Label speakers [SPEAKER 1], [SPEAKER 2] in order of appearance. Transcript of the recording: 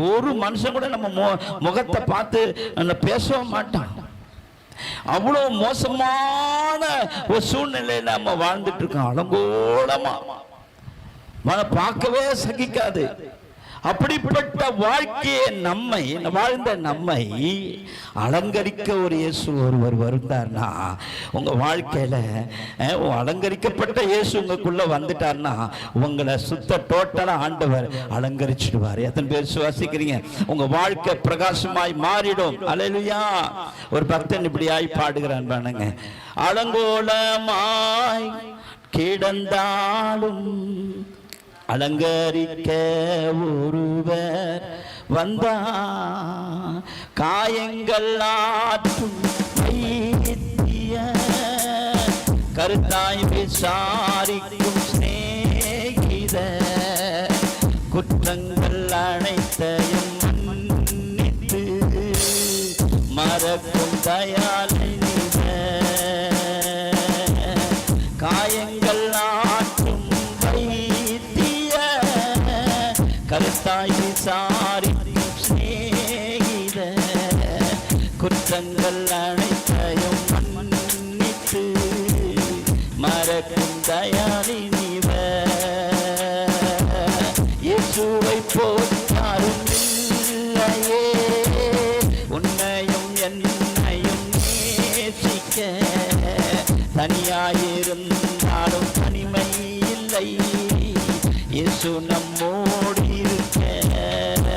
[SPEAKER 1] ஒரு மனுஷன் கூட நம்ம முகத்தை பார்த்து பேசவும் மாட்டான். அவ்வளவு மோசமான ஒரு சூழ்நிலையில நம்ம வாழ்ந்துட்டு இருக்கோம். அலங்கோலமா பார்க்கவே சகிக்காது. அப்படிப்பட்ட வாழ்க்கையை வாழ்ந்த நம்மை அலங்கரிக்க ஒரு இயேசு ஒருவர் வருந்தார்னா, உங்க வாழ்க்கையில அலங்கரிக்கப்பட்ட இயேசு உங்களுக்குள்ள வந்துட்டார்னா உங்களை டோட்டலா ஆண்டவர் அலங்கரிச்சிடுவார். எத்தனை பேர் சுவாசிக்கிறீங்க? உங்க வாழ்க்கை பிரகாசமாய் மாறிடும். அல்லேலூயா. ஒரு பக்தன் இப்படியாய் பாடுகிறான் பாருங்க. அலங்கோலமாய் கிடந்தாலும் அலங்கரிக்க ஒருவர் வந்தா, காயங்கள் ஆற்றும் வைத்திய கருத்தாய் விசாரிக்கும் சிநேகித, குற்றங்கள் அனைத்தையும் மன்னித்து மறக்கும் தயாளனித, காயங்கள் ஆற்றும் கருத்தாய் விசாரிக்கும் சிநேகித, குற்றங்கள் அனைத்தையும் மன்னித்து மறக்கும் தயாளினிவ. இயேசுவை போல் யாரும் இல்லையே, உன்னையும் என்னையும் நேசிக்க, தனியாயிருந்தாலும் தனிமை இல்லை, இயேசு நம்மோடு